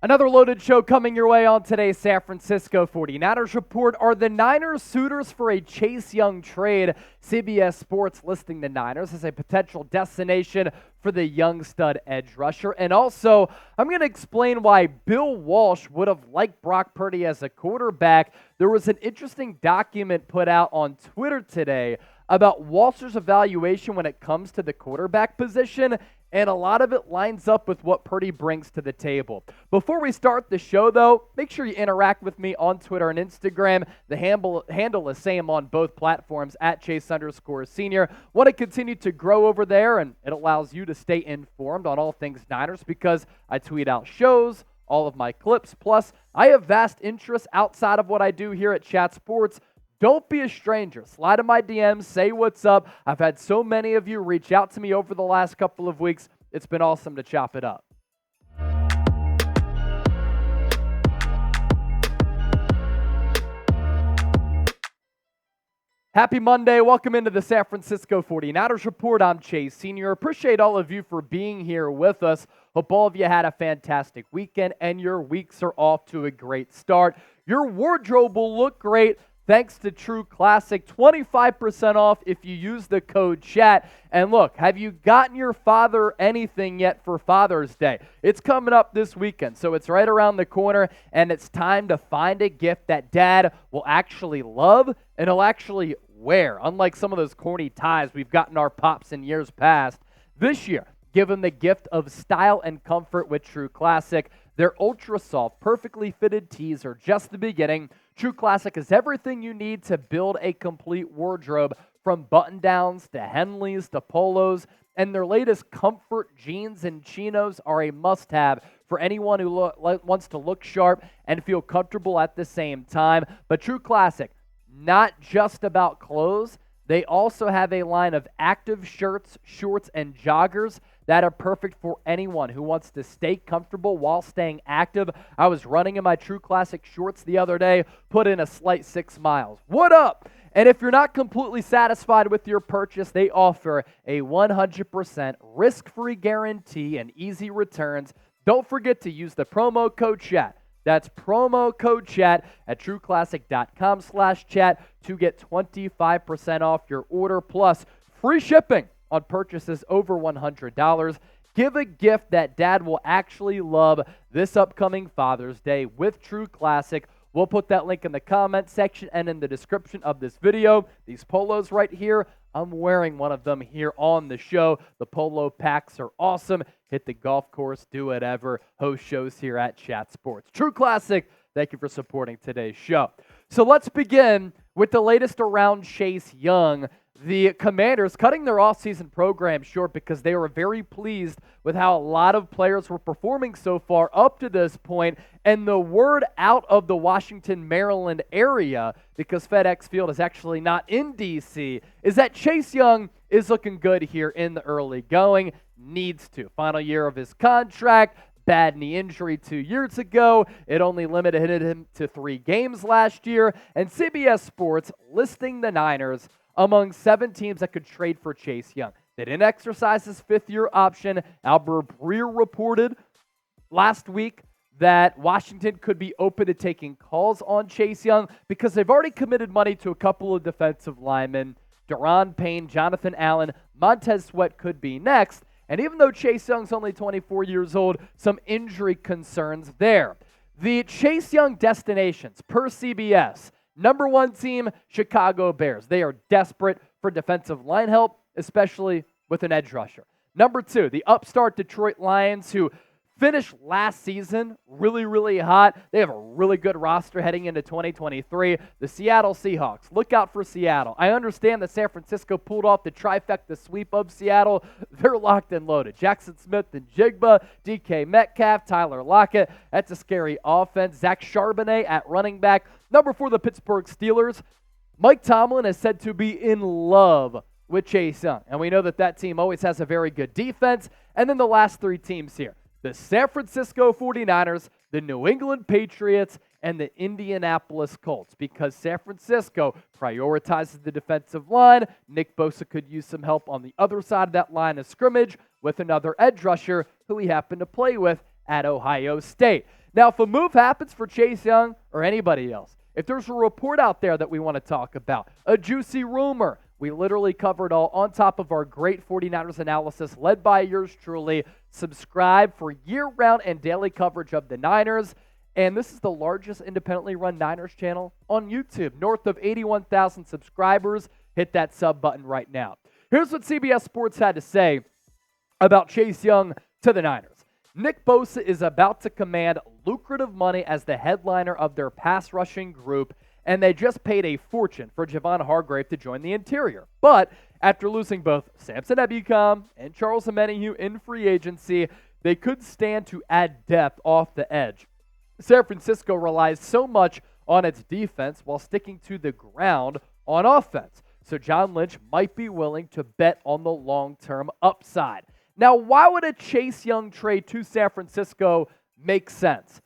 Another loaded show coming your way on today's San Francisco 49ers Report. Are the Niners suitors for a Chase Young trade? CBS Sports listing the Niners as a potential destination for the young stud edge rusher. And also, I'm going to explain why Bill Walsh would have liked Brock Purdy as a quarterback. There was an interesting document put out on Twitter today about Walsh's evaluation when it comes to the quarterback position, and a lot of it lines up with what Purdy brings to the table. Before we start the show, though, make sure you interact with me on Twitter and Instagram. The handle is same on both platforms, at Chase_Senior. Want to continue to grow over there, and it allows you to stay informed on all things Niners because I tweet out shows, all of my clips. Plus, I have vast interests outside of what I do here at Chat Sports. Don't be a stranger. Slide in my DMs, say what's up. I've had so many of you reach out to me over the last couple of weeks. It's been awesome to chop it up. Happy Monday. Welcome into the San Francisco 49ers Report. I'm Chase Senior. Appreciate all of you for being here with us. Hope all of you had a fantastic weekend and your weeks are off to a great start. Your wardrobe will look great thanks to True Classic. 25% off if you use the code CHAT. And look, have you gotten your father anything yet for Father's Day? It's coming up this weekend, so it's right around the corner, and it's time to find a gift that Dad will actually love and he'll actually wear. Unlike some of those corny ties we've gotten our pops in years past, this year, give him the gift of style and comfort with True Classic. Their ultra soft, perfectly fitted tees are just the beginning. True Classic is everything you need to build a complete wardrobe, from button-downs to Henleys to polos, and their latest comfort jeans and chinos are a must-have for anyone who wants to look sharp and feel comfortable at the same time. But True Classic, not just about clothes. They also have a line of active shirts, shorts, and joggers that are perfect for anyone who wants to stay comfortable while staying active. I was running in my True Classic shorts the other day, put in a slight 6 miles. What up? And if you're not completely satisfied with your purchase, they offer a 100% risk-free guarantee and easy returns. Don't forget to use the promo code CHAT. That's promo code CHAT at trueclassic.com/chat to get 25% off your order, plus free shipping on purchases over $100. Give a gift that Dad will actually love this upcoming Father's Day with True Classic. We'll put that link in the comment section and in the description of this video. These polos right here, I'm wearing one of them here on the show. The polo packs are awesome. Hit the golf course, do whatever. Host shows here at Chat Sports. True Classic, thank you for supporting today's show. So let's begin with the latest around Chase Young. The Commanders cutting their offseason program short because they were very pleased with how a lot of players were performing so far up to this point. And the word out of the Washington, Maryland area, because FedEx Field is actually not in D.C., is that Chase Young is looking good here in the early going. Needs to. Final year of his contract. Bad knee injury 2 years ago. It only limited him to 3 games last year. And CBS Sports listing the Niners among 7 teams that could trade for Chase Young. They didn't exercise his 5th-year option. Albert Breer reported last week that Washington could be open to taking calls on Chase Young because they've already committed money to a couple of defensive linemen. Daron Payne, Jonathan Allen, Montez Sweat could be next. And even though Chase Young's only 24 years old, some injury concerns there. The Chase Young destinations per CBS. Number 1 team, Chicago Bears. They are desperate for defensive line help, especially with an edge rusher. Number 2, the upstart Detroit Lions, who finished last season really, really hot. They have a really good roster heading into 2023. The Seattle Seahawks. Look out for Seattle. I understand that San Francisco pulled off the trifecta sweep of Seattle. They're locked and loaded. Jackson Smith and Jigba, DK Metcalf, Tyler Lockett. That's a scary offense. Zach Charbonnet at running back. Number 4, the Pittsburgh Steelers. Mike Tomlin is said to be in love with Chase Young. And we know that that team always has a very good defense. And then the last 3 teams here. The San Francisco 49ers, the New England Patriots, and the Indianapolis Colts, because San Francisco prioritizes the defensive line. Nick Bosa could use some help on the other side of that line of scrimmage with another edge rusher who he happened to play with at Ohio State. Now, if a move happens for Chase Young or anybody else, if there's a report out there that we want to talk about, a juicy rumor, we literally cover it all on top of our great 49ers analysis led by yours truly. Subscribe for year-round and daily coverage of the Niners. And this is the largest independently run Niners channel on YouTube. North of 81,000 subscribers. Hit that sub button right now. Here's what CBS Sports had to say about Chase Young to the Niners. Nick Bosa is about to command lucrative money as the headliner of their pass rushing group, and they just paid a fortune for Javon Hargrave to join the interior. But after losing both Samson Ebukam and Charles Omenihu in free agency, they could stand to add depth off the edge. San Francisco relies so much on its defense while sticking to the ground on offense. So John Lynch might be willing to bet on the long-term upside. Now, why would a Chase Young trade to San Francisco make sense?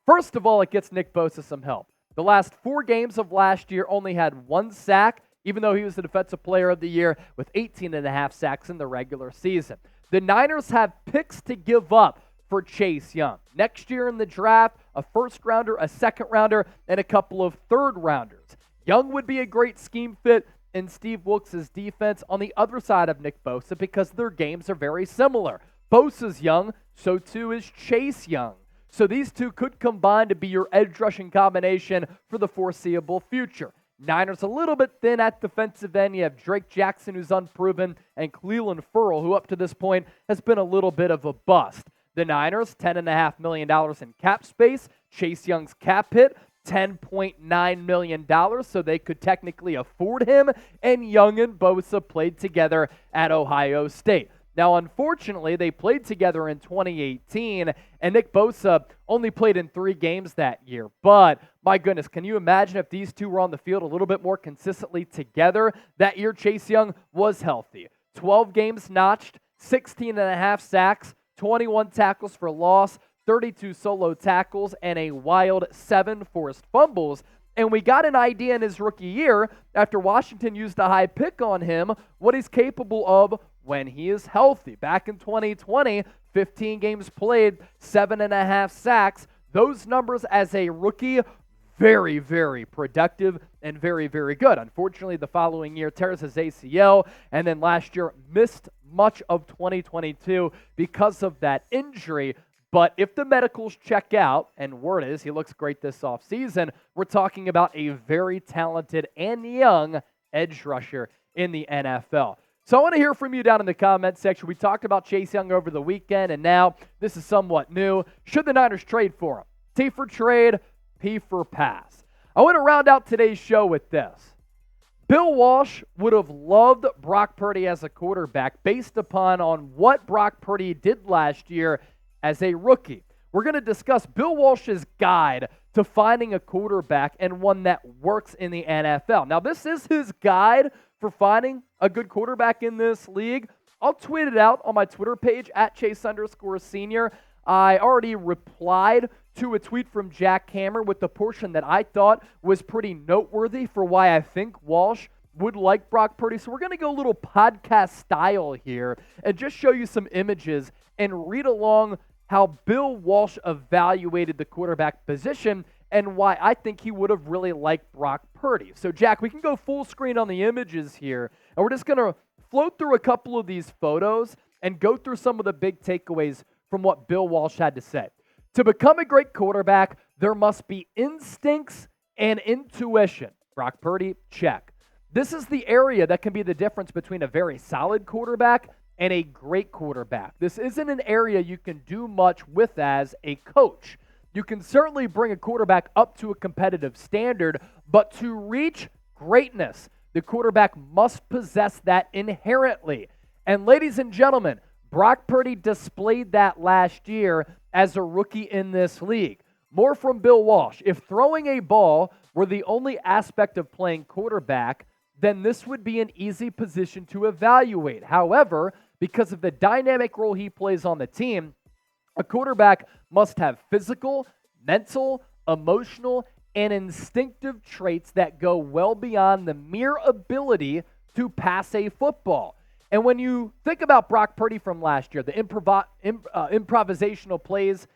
First of all, it gets Nick Bosa some help. The last 4 games of last year only had 1 sack, even though he was the Defensive Player of the Year with 18.5 sacks in the regular season. The Niners have picks to give up for Chase Young. Next year in the draft, a first-rounder, a second-rounder, and a couple of third-rounders. Young would be a great scheme fit in Steve Wilks' defense on the other side of Nick Bosa because their games are very similar. Bosa's young, so too is Chase Young. So these two could combine to be your edge rushing combination for the foreseeable future. Niners a little bit thin at defensive end. You have Drake Jackson, who's unproven, and Cleveland Ferrell, who up to this point has been a little bit of a bust. The Niners, $10.5 million in cap space. Chase Young's cap hit, $10.9 million, so they could technically afford him. And Young and Bosa played together at Ohio State. Now, unfortunately, they played together in 2018, and Nick Bosa only played in 3 games that year. But, my goodness, can you imagine if these two were on the field a little bit more consistently together? That year, Chase Young was healthy. 12 games notched, 16.5 sacks, 21 tackles for loss, 32 solo tackles, and a wild 7 forced fumbles. And we got an idea in his rookie year, after Washington used a high pick on him, what he's capable of when he is healthy. Back in 2020, 15 games played, 7.5 sacks. Those numbers as a rookie, very, very productive and very, very good. Unfortunately, the following year, tears his ACL, and then last year missed much of 2022 because of that injury. But if the medicals check out, and word is he looks great this offseason, we're talking about a very talented and young edge rusher in the NFL. So I want to hear from you down in the comment section. We talked about Chase Young over the weekend, and now this is somewhat new. Should the Niners trade for him? T for trade, P for pass. I want to round out today's show with this. Bill Walsh would have loved Brock Purdy as a quarterback based upon what Brock Purdy did last year as a rookie. We're going to discuss Bill Walsh's guide to finding a quarterback and one that works in the NFL. Now, this is his guide for finding a good quarterback in this league. I'll tweet it out on my Twitter page at Chase_Senior. I already replied to a tweet from Jack Hammer with the portion that I thought was pretty noteworthy for why I think Walsh would like Brock Purdy. So we're going to go a little podcast style here and just show you some images and read along how Bill Walsh evaluated the quarterback position and why I think he would have really liked Brock Purdy. So, Jack, we can go full screen on the images here, and we're just going to float through a couple of these photos and go through some of the big takeaways from what Bill Walsh had to say. To become a great quarterback, there must be instincts and intuition. Brock Purdy, check. This is the area that can be the difference between a very solid quarterback and a great quarterback. This isn't an area you can do much with as a coach. You can certainly bring a quarterback up to a competitive standard, but to reach greatness, the quarterback must possess that inherently. And ladies and gentlemen, Brock Purdy displayed that last year as a rookie in this league. More from Bill Walsh. If throwing a ball were the only aspect of playing quarterback, then this would be an easy position to evaluate. However, because of the dynamic role he plays on the team, a quarterback must have physical, mental, emotional, and instinctive traits that go well beyond the mere ability to pass a football. And when you think about Brock Purdy from last year, the improvisational plays,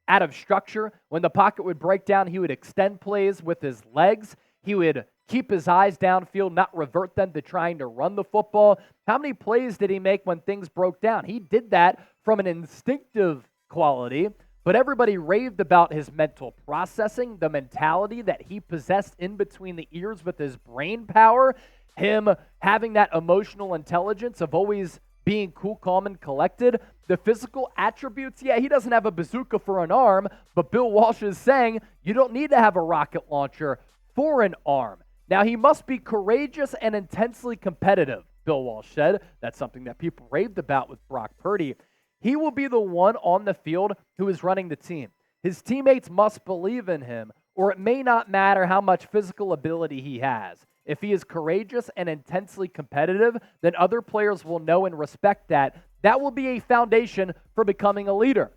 out of structure. When the pocket would break down, he would extend plays with his legs. He would keep his eyes downfield, not revert them to trying to run the football. How many plays did he make when things broke down? He did that from an instinctive quality, but everybody raved about his mental processing, the mentality that he possessed in between the ears with his brain power, him having that emotional intelligence of always being cool, calm, and collected. The physical attributes, yeah, he doesn't have a bazooka for an arm, but Bill Walsh is saying you don't need to have a rocket launcher for an arm. Now, he must be courageous and intensely competitive, Bill Walsh said. That's something that people raved about with Brock Purdy. He will be the one on the field who is running the team. His teammates must believe in him, or it may not matter how much physical ability he has. If he is courageous and intensely competitive, then other players will know and respect that. That will be a foundation for becoming a leader.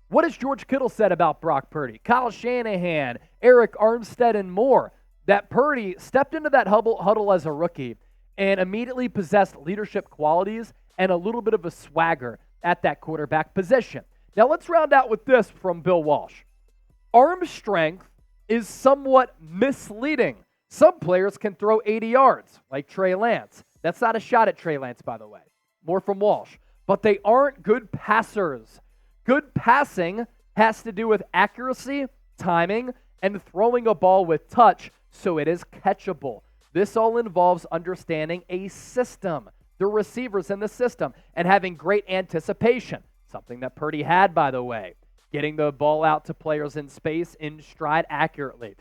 What has George Kittle said about Brock Purdy? Kyle Shanahan, Eric Armstead, and more. That Purdy stepped into that huddle as a rookie and immediately possessed leadership qualities and a little bit of a swagger at that quarterback position. Now let's round out with this from Bill Walsh. Arm strength is somewhat misleading. Some players can throw 80 yards, like Trey Lance. That's not a shot at Trey Lance, by the way. More from Walsh. But they aren't good passers. Good passing has to do with accuracy, timing, and throwing a ball with touch so it is catchable. This all involves understanding a system, the receivers in the system, and having great anticipation, something that Purdy had, by the way, getting the ball out to players in space in stride accurately.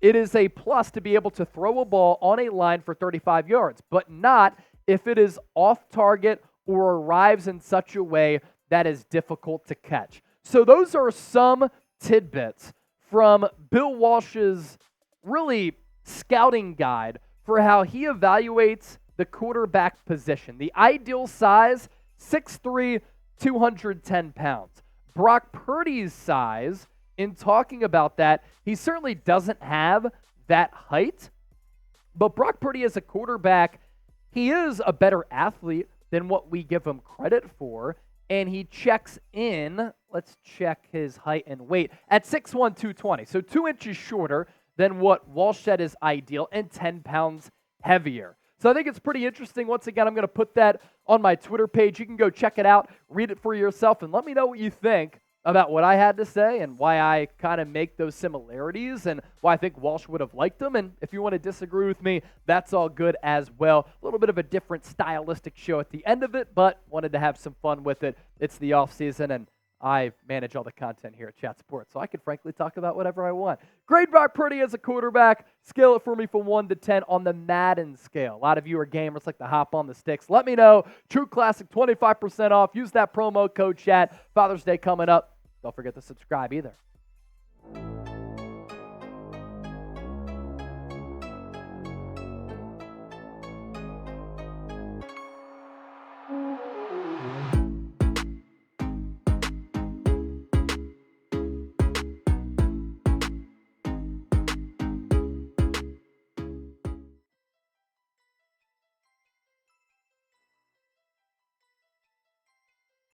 It is a plus to be able to throw a ball on a line for 35 yards, but not if it is off target or arrives in such a way that is difficult to catch. So those are some tidbits from Bill Walsh's really scouting guide for how he evaluates the quarterback position. The ideal size, 6'3", 210 pounds. Brock Purdy's size, in talking about that, he certainly doesn't have that height, but Brock Purdy as a quarterback, he is a better athlete than what we give him credit for, and he checks in, let's check his height and weight, at 6'1", 220, so 2 inches shorter than what Walsh said is ideal and 10 pounds heavier. So I think it's pretty interesting. Once again, I'm going to put that on my Twitter page. You can go check it out, read it for yourself, and let me know what you think about what I had to say and why I kind of make those similarities and why I think Walsh would have liked them. And if you want to disagree with me, that's all good as well. A little bit of a different stylistic show at the end of it, but wanted to have some fun with it. It's the offseason, and I manage all the content here at Chat Sports, so I could frankly talk about whatever I want. Grade Brock Purdy as a quarterback. Scale it for me from 1 to 10 on the Madden scale. A lot of you are gamers like to hop on the sticks. Let me know. True Classic, 25% off. Use that promo code CHAT. Father's Day coming up. Don't forget to subscribe either.